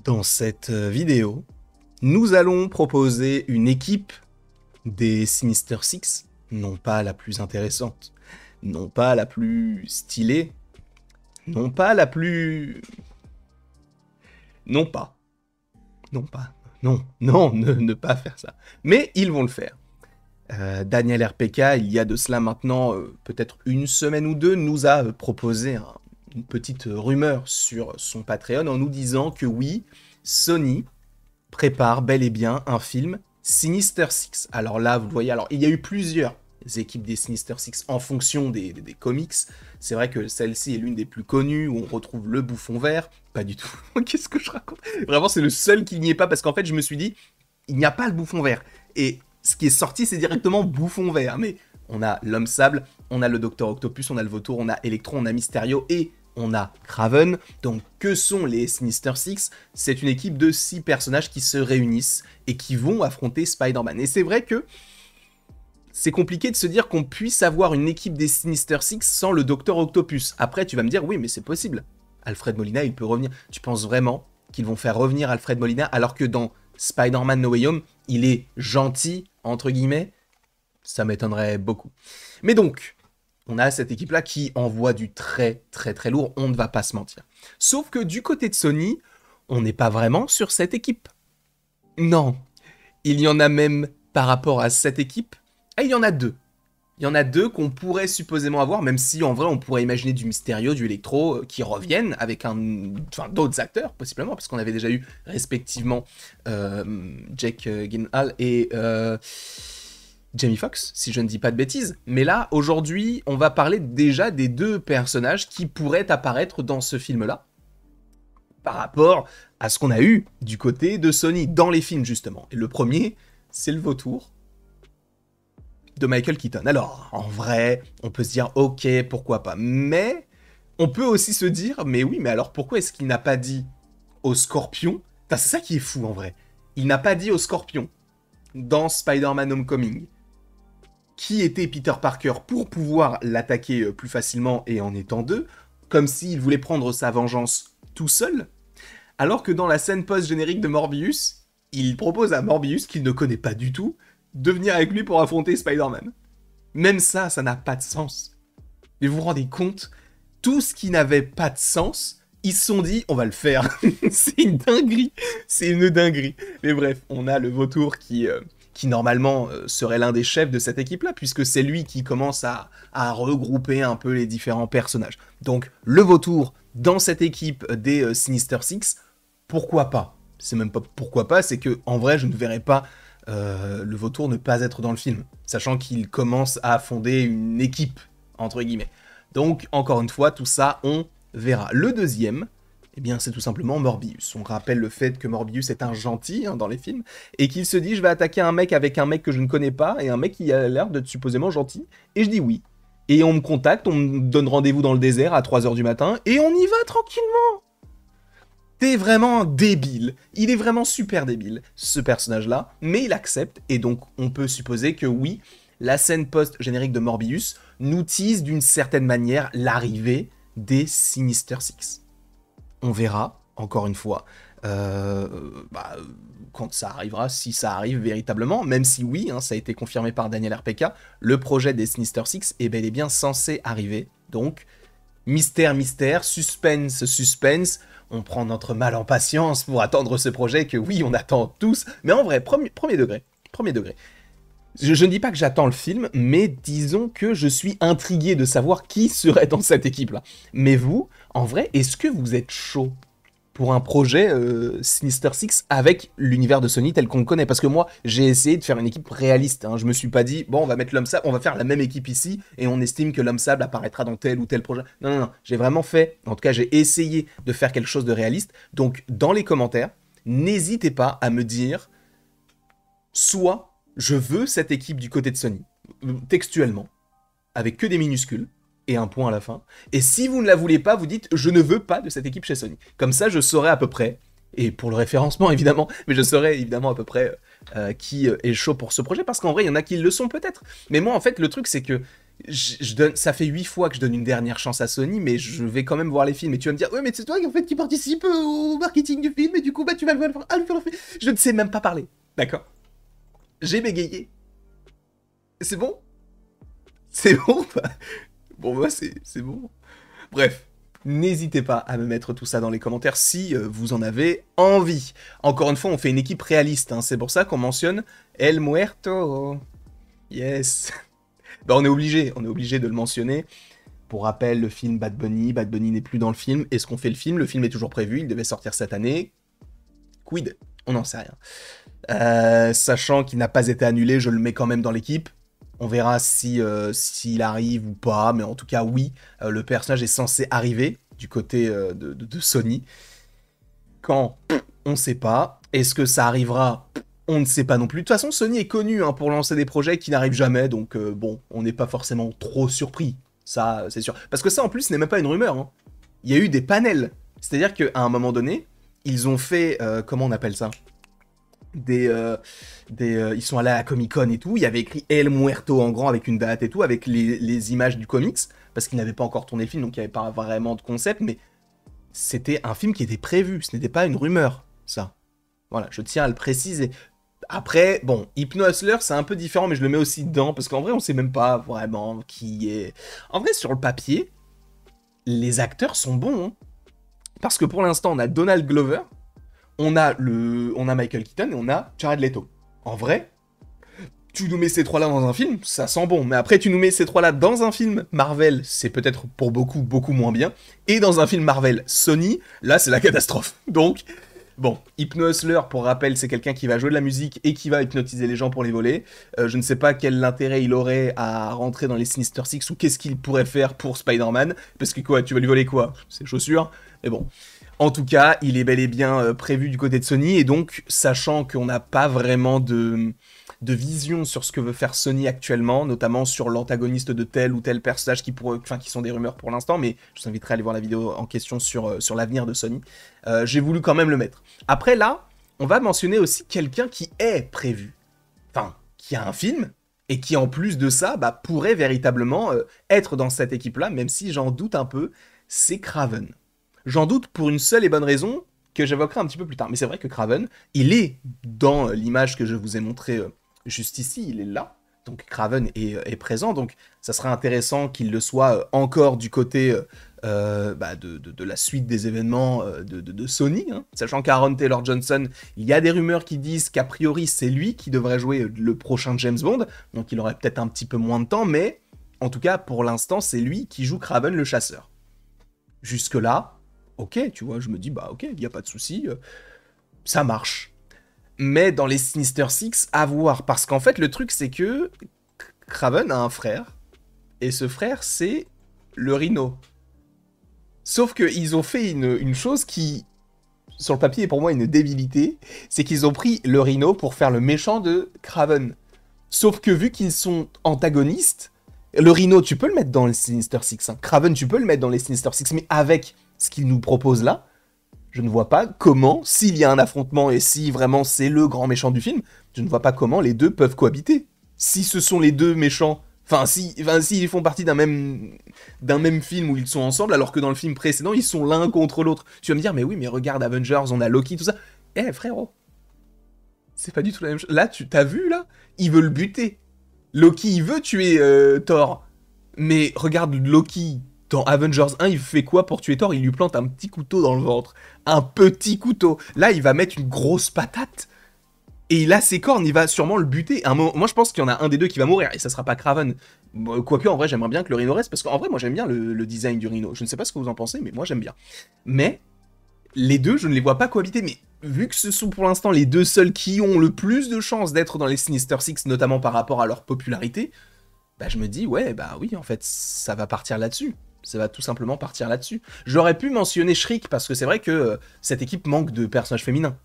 Dans cette vidéo, nous allons proposer une équipe des Sinister Six, non pas la plus intéressante, non pas la plus stylée, non pas la plus... Non pas. Non pas. Non, non, ne pas faire ça. Mais ils vont le faire. Daniel RPK, il y a de cela maintenant peut-être une semaine ou deux, nous a proposé une petite rumeur sur son Patreon en nous disant que oui, Sony prépare bel et bien un film Sinister Six. Alors là, vous le voyez, alors il y a eu plusieurs équipes des Sinister Six en fonction des comics. C'est vrai que celle-ci est l'une des plus connues, où on retrouve le Bouffon Vert. Pas du tout. Qu'est-ce que je raconte? Vraiment, c'est le seul qui n'y est pas, parce qu'en fait, je me suis dit, il n'y a pas le Bouffon Vert. Et ce qui est sorti, c'est directement Bouffon Vert. Mais on a l'Homme Sable, on a le Docteur Octopus, on a le Vautour, on a Electro, on a Mysterio et on a Kraven. Donc, que sont les Sinister Six? C'est une équipe de 6 personnages qui se réunissent et qui vont affronter Spider-Man. Et c'est vrai que c'est compliqué de se dire qu'on puisse avoir une équipe des Sinister Six sans le Docteur Octopus. Après, tu vas me dire, oui, mais c'est possible. Alfred Molina, il peut revenir. Tu penses vraiment qu'ils vont faire revenir Alfred Molina alors que dans Spider-Man No Way Home, il est gentil, entre guillemets? Ça m'étonnerait beaucoup. Mais donc, on a cette équipe-là qui envoie du très lourd, on ne va pas se mentir. Sauf que du côté de Sony, on n'est pas vraiment sur cette équipe. Non, il y en a même par rapport à cette équipe, et il y en a deux. Il y en a deux qu'on pourrait supposément avoir, même si en vrai on pourrait imaginer du Mysterio, du Electro qui reviennent avec d'autres acteurs possiblement, parce qu'on avait déjà eu respectivement Jake Gyllenhaal et Jamie Foxx, si je ne dis pas de bêtises. Mais là, aujourd'hui, on va parler déjà des deux personnages qui pourraient apparaître dans ce film-là, par rapport à ce qu'on a eu du côté de Sony dans les films justement. Et le premier, c'est le Vautour de Michael Keaton. Alors, en vrai, on peut se dire, ok, pourquoi pas. Mais, on peut aussi se dire, mais oui, mais alors pourquoi est-ce qu'il n'a pas dit au Scorpion? Enfin, c'est ça qui est fou, en vrai. Il n'a pas dit au Scorpion, dans Spider-Man Homecoming, qui était Peter Parker pour pouvoir l'attaquer plus facilement et en étant deux, comme s'il voulait prendre sa vengeance tout seul, alors que dans la scène post-générique de Morbius, il propose à Morbius, qu'il ne connaît pas du tout, de venir avec lui pour affronter Spider-Man. Même ça, ça n'a pas de sens. Mais vous vous rendez compte? Tout ce qui n'avait pas de sens, ils se sont dit, on va le faire. C'est une dinguerie. C'est une dinguerie. Mais bref, on a le Vautour qui normalement serait l'un des chefs de cette équipe-là, puisque c'est lui qui commence à regrouper un peu les différents personnages. Donc, le Vautour, dans cette équipe des Sinister Six, pourquoi pas? C'est même pas pourquoi pas, c'est que en vrai, je ne verrais pas le Vautour ne pas être dans le film, sachant qu'il commence à fonder une équipe, entre guillemets. Donc, encore une fois, tout ça, on verra. Le deuxième, eh bien, c'est tout simplement Morbius. On rappelle le fait que Morbius est un gentil dans les films, et qu'il se dit, je vais attaquer un mec avec un mec que je ne connais pas, et un mec qui a l'air d'être supposément gentil, et je dis oui. Et on me contacte, on me donne rendez-vous dans le désert à 3h du matin, et on y va tranquillement. T'es vraiment débile. Il est vraiment super débile, ce personnage-là, mais il accepte, et donc on peut supposer que oui, la scène post-générique de Morbius nous tease d'une certaine manière l'arrivée des Sinister Six. On verra, encore une fois, quand ça arrivera, si ça arrive véritablement, même si oui, ça a été confirmé par Daniel RPK, le projet des Sinister Six est bel et bien censé arriver, donc mystère, suspense, on prend notre mal en patience pour attendre ce projet que oui, on attend tous. Mais en vrai, premier degré. Je ne dis pas que j'attends le film, mais disons que je suis intrigué de savoir qui serait dans cette équipe-là. Mais vous, en vrai, est-ce que vous êtes chaud pour un projet Sinister Six avec l'univers de Sony tel qu'on le connaît? Parce que moi, j'ai essayé de faire une équipe réaliste. Je me suis pas dit, bon, on va mettre l'Homme Sable, on va faire la même équipe ici, et on estime que l'Homme Sable apparaîtra dans tel ou tel projet. Non. J'ai vraiment fait, en tout cas, j'ai essayé de faire quelque chose de réaliste. Donc, dans les commentaires, n'hésitez pas à me dire, soit je veux cette équipe du côté de Sony, textuellement, avec que des minuscules, et un point à la fin. Et si vous ne la voulez pas, vous dites « Je ne veux pas de cette équipe chez Sony ». Comme ça, je saurai à peu près, et pour le référencement évidemment, mais je saurai évidemment à peu près qui est chaud pour ce projet, parce qu'en vrai, il y en a qui le sont peut-être. Mais moi, en fait, le truc, c'est que Ça fait 8 fois que je donne une dernière chance à Sony, mais je vais quand même voir les films. Et tu vas me dire, ouais, mais c'est toi en fait qui participe au marketing du film, et du coup, bah, tu vas le voir. Je ne sais même pas parler. D'accord? J'ai bégayé. C'est bon? C'est bon? Bon, bah, c'est bon. Bref. N'hésitez pas à me mettre tout ça dans les commentaires si vous en avez envie. Encore une fois, on fait une équipe réaliste, hein. C'est pour ça qu'on mentionne El Muerto. Yes. Bah, on est obligé de le mentionner. Pour rappel, le film Bad Bunny n'est plus dans le film. Est-ce qu'on fait le film? Le film est toujours prévu, il devait sortir cette année. Quid? On n'en sait rien. Sachant qu'il n'a pas été annulé, je le mets quand même dans l'équipe. On verra si s'il arrive ou pas, mais en tout cas, oui, le personnage est censé arriver du côté de Sony. Quand? On ne sait pas. Est-ce que ça arrivera? On ne sait pas non plus. De toute façon, Sony est connu hein, pour lancer des projets qui n'arrivent jamais, donc bon, on n'est pas forcément trop surpris. Ça, c'est sûr. Parce que ça, en plus, ce n'est même pas une rumeur. Hein. Il y a eu des panels. C'est-à-dire qu'à un moment donné, ils ont fait... comment on appelle ça? Ils sont allés à la Comic-Con et tout, il y avait écrit El Muerto en grand avec une date et tout, avec les images du comics, parce qu'ils n'avaient pas encore tourné le film, donc il n'y avait pas vraiment de concept, mais c'était un film qui était prévu, ce n'était pas une rumeur, ça. Voilà, je tiens à le préciser. Après, bon, Hypno Hustler, c'est un peu différent, mais je le mets aussi dedans, parce qu'en vrai, on sait même pas vraiment qui est... En vrai, sur le papier, les acteurs sont bons, hein. Parce que pour l'instant, on a Donald Glover, on a Michael Keaton et on a Jared Leto. En vrai, tu nous mets ces trois-là dans un film, ça sent bon. Mais après, tu nous mets ces trois-là dans un film Marvel, c'est peut-être pour beaucoup, beaucoup moins bien. Et dans un film Marvel Sony, là, c'est la catastrophe. Donc, bon, Hypno Hustler, pour rappel, c'est quelqu'un qui va jouer de la musique et qui va hypnotiser les gens pour les voler. Je ne sais pas quel intérêt il aurait à rentrer dans les Sinister Six ou qu'est-ce qu'il pourrait faire pour Spider-Man. Parce que quoi, tu vas lui voler quoi? Ses chaussures? Mais bon... En tout cas, il est bel et bien prévu du côté de Sony, et donc, sachant qu'on n'a pas vraiment de vision sur ce que veut faire Sony actuellement, notamment sur l'antagoniste de tel ou tel personnage qui sont des rumeurs pour l'instant, mais je vous inviterai à aller voir la vidéo en question sur l'avenir de Sony, j'ai voulu quand même le mettre. Après là, on va mentionner aussi quelqu'un qui est prévu, enfin, qui a un film, et qui en plus de ça, bah, pourrait véritablement être dans cette équipe-là, même si j'en doute un peu, c'est Kraven. J'en doute pour une seule et bonne raison que j'évoquerai un petit peu plus tard. Mais c'est vrai que Kraven, il est dans l'image que je vous ai montrée juste ici, il est là. Donc Kraven est présent, donc ça serait intéressant qu'il le soit encore du côté de la suite des événements de Sony. Hein. Sachant qu'Aaron Taylor-Johnson, il y a des rumeurs qui disent qu'a priori c'est lui qui devrait jouer le prochain James Bond. Donc il aurait peut-être un petit peu moins de temps, mais en tout cas pour l'instant c'est lui qui joue Kraven le chasseur. Jusque-là, ok, tu vois, je me dis, bah ok, il n'y a pas de souci, ça marche. Mais dans les Sinister Six, à voir, parce qu'en fait, le truc, c'est que Kraven a un frère, et ce frère, c'est le Rhino. Sauf qu'ils ont fait une chose qui, sur le papier, est pour moi une débilité, c'est qu'ils ont pris le Rhino pour faire le méchant de Kraven. Sauf que vu qu'ils sont antagonistes, le Rhino, tu peux le mettre dans les Sinister Six, hein. Kraven, tu peux le mettre dans les Sinister Six, mais avec... ce qu'il nous propose là, je ne vois pas comment, s'il y a un affrontement et si vraiment c'est le grand méchant du film, je ne vois pas comment les deux peuvent cohabiter. Si ce sont les deux méchants, s'ils font partie d'un même film où ils sont ensemble, alors que dans le film précédent, ils sont l'un contre l'autre. Tu vas me dire, mais oui, mais regarde Avengers, on a Loki, tout ça. Eh frérot, c'est pas du tout la même chose. Là, t'as vu là? Il veut le buter. Loki, il veut tuer Thor. Mais regarde Loki... Dans Avengers 1, il fait quoi pour tuer Thor? Il lui plante un petit couteau dans le ventre. Un petit couteau. Là, il va mettre une grosse patate. Et il a ses cornes, il va sûrement le buter. Moi, je pense qu'il y en a un des deux qui va mourir. Et ça sera pas Kraven. Quoique, en vrai, j'aimerais bien que le Rhino reste. Parce qu'en vrai, moi, j'aime bien le design du Rhino. Je ne sais pas ce que vous en pensez, mais moi, j'aime bien. Mais, les deux, je ne les vois pas cohabiter. Mais vu que ce sont pour l'instant les deux seuls qui ont le plus de chances d'être dans les Sinister Six, notamment par rapport à leur popularité, bah, je me dis, ouais, bah oui, en fait, ça va partir là-dessus. Ça va tout simplement partir là-dessus. J'aurais pu mentionner Shriek, parce que c'est vrai que cette équipe manque de personnages féminins.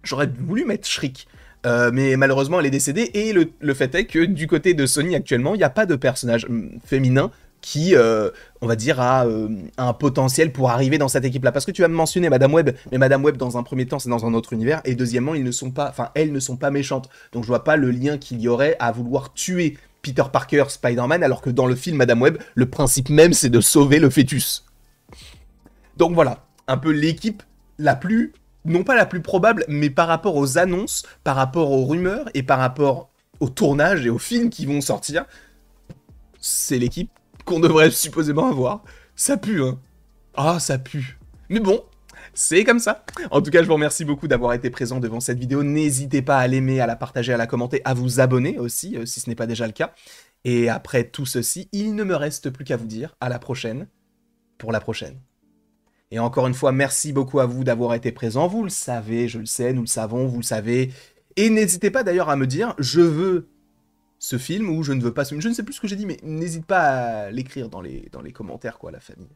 J'aurais voulu mettre Shriek, mais malheureusement elle est décédée, et le fait est que du côté de Sony actuellement, il n'y a pas de personnage féminin qui, on va dire, a un potentiel pour arriver dans cette équipe-là. Parce que tu vas me mentionner Madame Web, mais Madame Web, dans un premier temps, c'est dans un autre univers, et deuxièmement, elles ne sont pas méchantes. Donc je vois pas le lien qu'il y aurait à vouloir tuer Peter Parker, Spider-Man, alors que dans le film Madame Web, le principe même, c'est de sauver le fœtus. Donc voilà, un peu l'équipe la plus, non pas la plus probable, mais par rapport aux annonces, par rapport aux rumeurs et par rapport au tournage et aux films qui vont sortir, c'est l'équipe qu'on devrait supposément avoir. Ça pue, hein. Ah, ça pue. Mais bon, c'est comme ça. En tout cas, je vous remercie beaucoup d'avoir été présent devant cette vidéo. N'hésitez pas à l'aimer, à la partager, à la commenter, à vous abonner aussi, si ce n'est pas déjà le cas. Et après tout ceci, il ne me reste plus qu'à vous dire à la prochaine, pour la prochaine. Et encore une fois, merci beaucoup à vous d'avoir été présent. Vous le savez, je le sais, nous le savons, vous le savez. Et n'hésitez pas d'ailleurs à me dire, je veux ce film ou je ne veux pas ce film. Je ne sais plus ce que j'ai dit, mais n'hésite pas à l'écrire dans les commentaires, quoi, la famille.